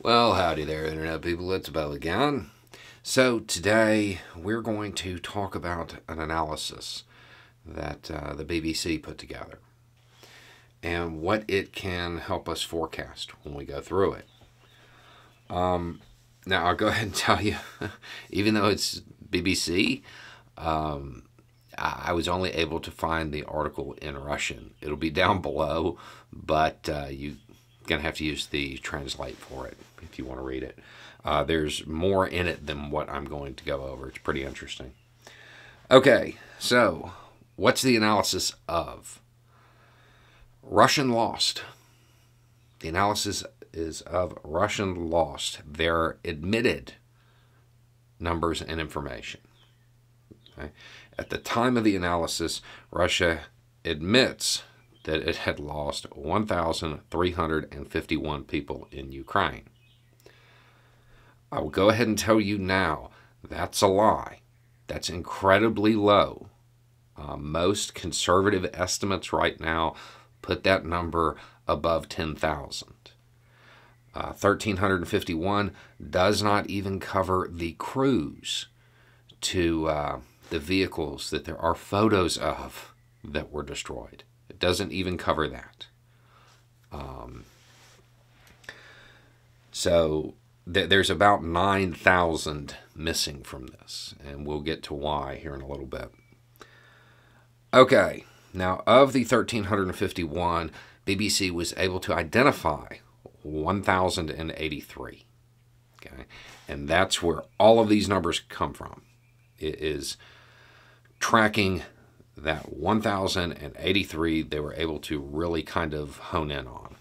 Well, howdy there, Internet people. It's Bo again. So, today we're going to talk about an analysis that the BBC put together and what it can help us forecast when we go through it. Now, I'll go ahead and tell you, even though it's BBC, I was only able to find the article in Russian. It'll be down below, but you're going to have to use the translate for it if you want to read it. There's more in it than what I'm going to go over. It's pretty interesting. Okay, so what's the analysis of? Russian lost. The analysis is of Russian lost. Their admitted numbers and information. Okay? At the time of the analysis, Russia admits that it had lost 1,351 people in Ukraine. I will go ahead and tell you now, that's a lie. That's incredibly low. Most conservative estimates right now put that number above 10,000. 1,351 does not even cover the crews to the vehicles that there are photos of that were destroyed. It doesn't even cover that. So there's about 9,000 missing from this, and we'll get to why here in a little bit. Okay, now of the 1,351, BBC was able to identify 1,083. Okay, and that's where all of these numbers come from. It is tracking that 1,083 they were able to really kind of hone in on.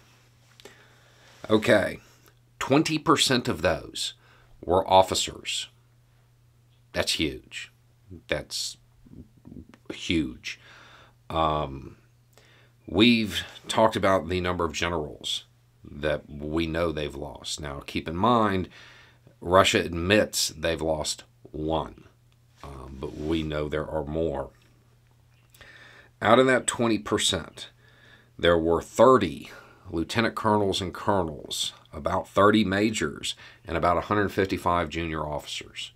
Okay, 20% of those were officers. That's huge. That's huge. We've talked about the number of generals that we know they've lost. Now, keep in mind, Russia admits they've lost one, but we know there are more. Out of that 20%, there were 30 lieutenant colonels and colonels, about 30 majors, and about 155 junior officers.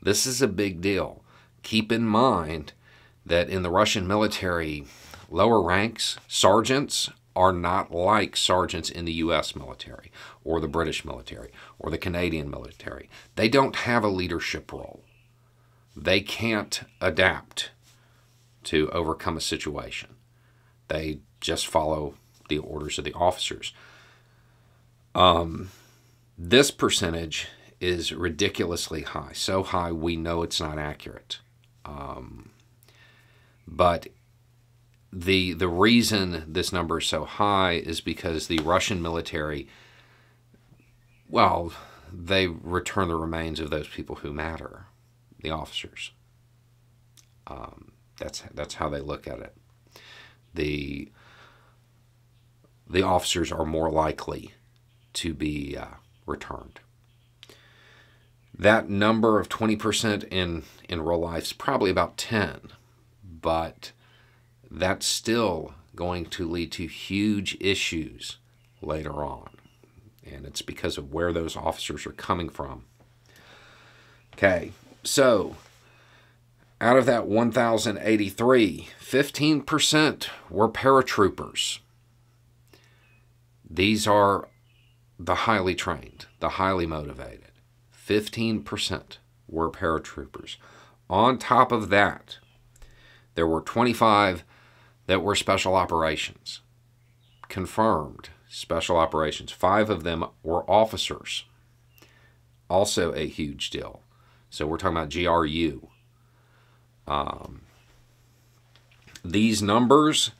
This is a big deal. Keep in mind that in the Russian military, lower ranks, sergeants, are not like sergeants in the U.S. military, or the British military, or the Canadian military. They don't have a leadership role. They can't adapt to overcome a situation. They just follow the orders of the officers. This percentage is ridiculously high. So high we know it's not accurate. But the reason this number is so high is because the Russian military, well, they return the remains of those people who matter, the officers. That's how they look at it. The officers are more likely to be returned. That number of 20% in real life is probably about 10, but that's still going to lead to huge issues later on. And it's because of where those officers are coming from. Okay, so out of that 1,083, 15% were paratroopers. These are the highly trained, the highly motivated. 15% were paratroopers. On top of that, there were 25 that were special operations. Confirmed special operations. 5 of them were officers. Also a huge deal. So we're talking about GRU. These numbers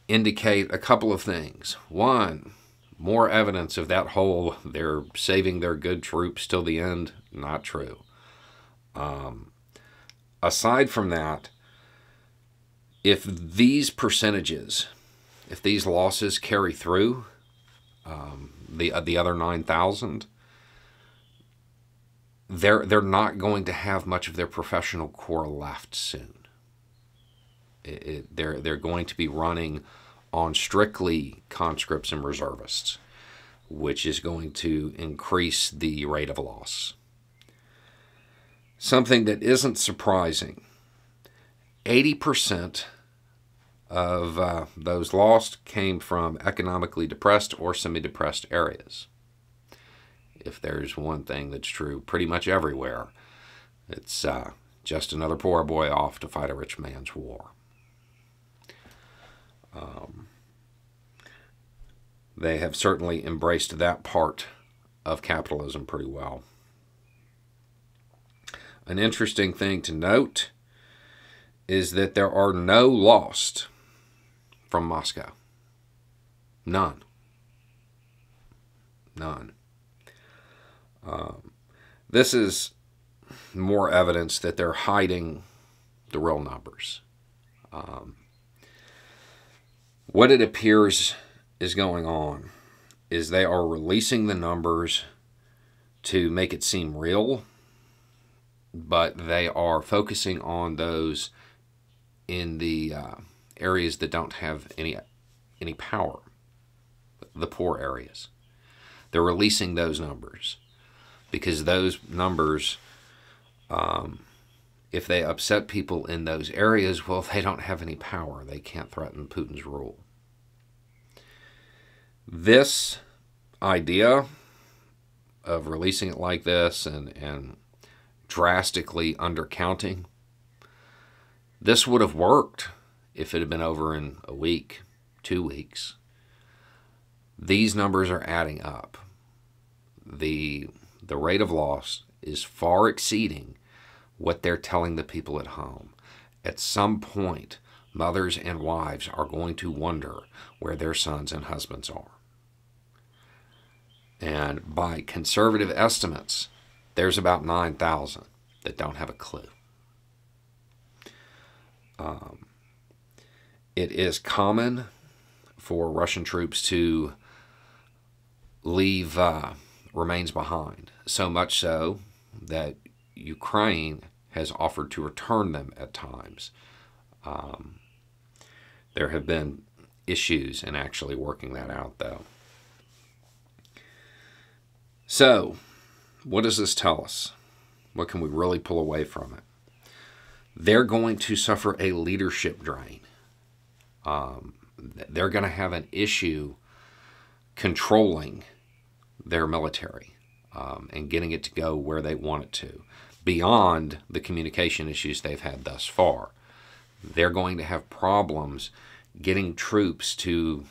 indicate a couple of things. One, more evidence of that whole they're saving their good troops till the end. Not true. Aside from that, if these percentages, if these losses carry through, the other 9,000, they're not going to have much of their professional corps left soon. They're going to be running on strictly conscripts and reservists, which is going to increase the rate of loss. Something that isn't surprising, 80% of those lost came from economically depressed or semi-depressed areas. If there's one thing that's true pretty much everywhere, it's just another poor boy off to fight a rich man's war. They have certainly embraced that part of capitalism pretty well. An interesting thing to note is that there are no lost from Moscow. None. None. This is more evidence that they're hiding the real numbers. What it appears is going on is they are releasing the numbers to make it seem real, but they are focusing on those in the areas that don't have any power, the poor areas. They're releasing those numbers because those numbers, if they upset people in those areas, well, they don't have any power. They can't threaten Putin's rule. This idea of releasing it like this and drastically undercounting, this would have worked if it had been over in a week, 2 weeks. These numbers are adding up. The rate of loss is far exceeding what they're telling the people at home. At some point, mothers and wives are going to wonder where their sons and husbands are. And by conservative estimates, there's about 9,000 that don't have a clue. It is common for Russian troops to leave remains behind, so much so that Ukraine has offered to return them at times. There have been issues in actually working that out, though. So, what does this tell us? What can we really pull away from it? They're going to suffer a leadership drain. They're going to have an issue controlling their military and getting it to go where they want it to, beyond the communication issues they've had thus far. They're going to have problems getting troops to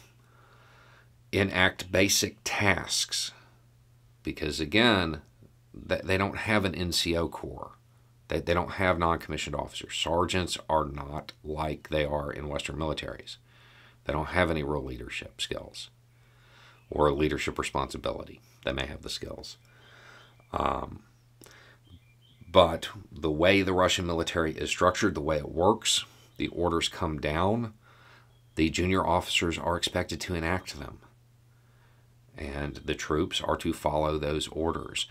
enact basic tasks because, again, they don't have an NCO corps. They don't have non-commissioned officers. Sergeants are not like they are in Western militaries. They don't have any real leadership skills or leadership responsibility. They may have the skills. But the way the Russian military is structured, the way it works, the orders come down, the junior officers are expected to enact them. And the troops are to follow those orders.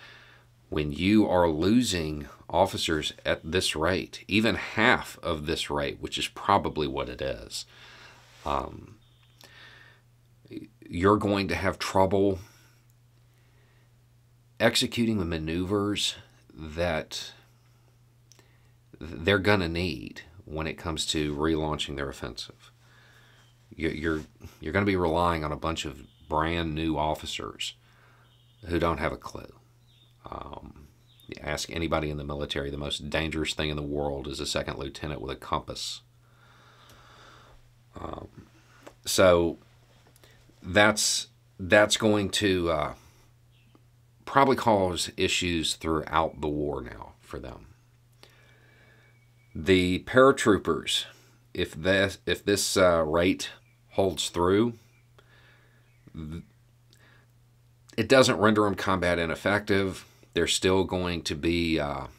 When you are losing officers at this rate, even half of this rate, which is probably what it is, you're going to have trouble executing the maneuvers that they're going to need when it comes to relaunching their offensive. You're going to be relying on a bunch of brand new officers who don't have a clue. Ask anybody in the military, the most dangerous thing in the world is a second lieutenant with a compass. So that's going to probably cause issues throughout the war now for them. The paratroopers, if this rate holds through, it doesn't render them combat ineffective. They're still going to be around.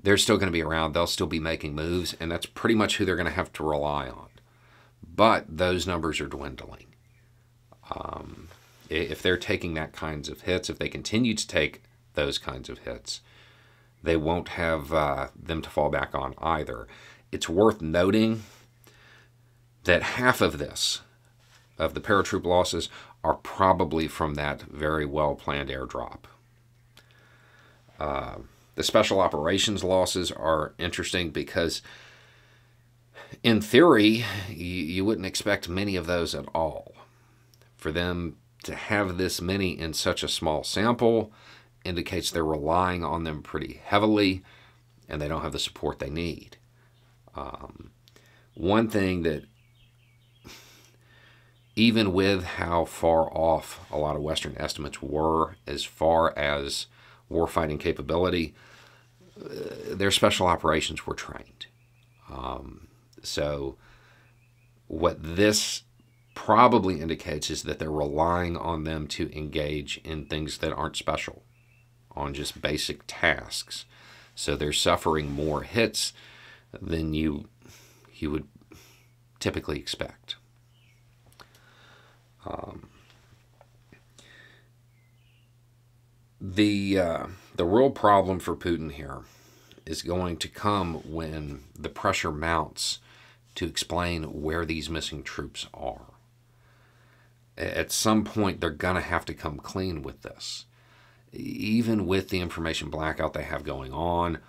They'll still be making moves, and that's pretty much who they're going to have to rely on. But those numbers are dwindling. If they're taking that kinds of hits, if they continue to take those kinds of hits, they won't have them to fall back on either. It's worth noting that half of this of the paratroop losses are probably from that very well-planned airdrop. The special operations losses are interesting because, in theory, you wouldn't expect many of those at all. For them to have this many in such a small sample indicates they're relying on them pretty heavily, and they don't have the support they need. One thing that, even with how far off a lot of Western estimates were as far as warfighting capability, their special operations were trained. So what this probably indicates is that they're relying on them to engage in things that aren't special, on just basic tasks. So they're suffering more hits than you would typically expect. The real problem for Putin here is going to come when the pressure mounts to explain where these missing troops are. At some point, they're going to have to come clean with this. Even with the information blackout they have going on,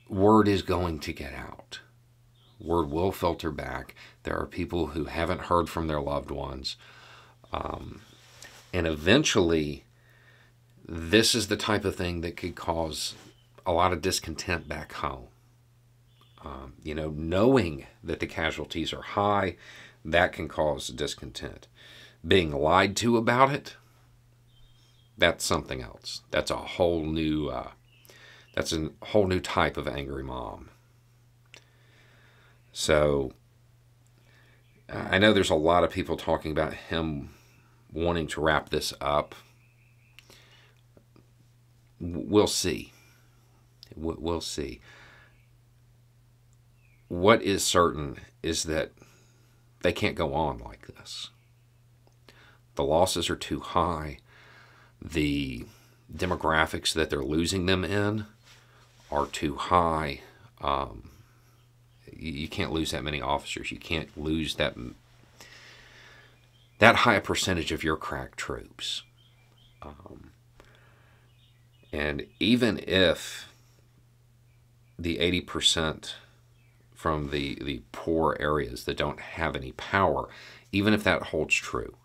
word is going to get out. Word will filter back. There are people who haven't heard from their loved ones. And eventually, this is the type of thing that could cause a lot of discontent back home. Knowing that the casualties are high, that can cause discontent. Being lied to about it, that's something else. That's a whole new type of angry mom. So I know there's a lot of people talking about him wanting to wrap this up. We'll see. We'll see. What is certain is that they can't go on like this. The losses are too high. The demographics that they're losing them in are too high. You can't lose that many officers. You can't lose that high a percentage of your crack troops. And even if the 80% from the poor areas that don't have any power, even if that holds true,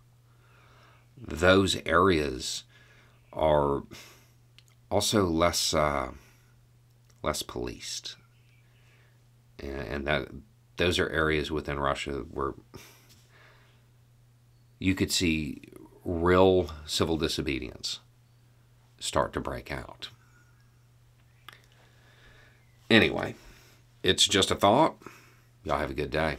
those areas are also less policed. And those are areas within Russia where you could see real civil disobedience start to break out. Anyway, it's just a thought. Y'all have a good day.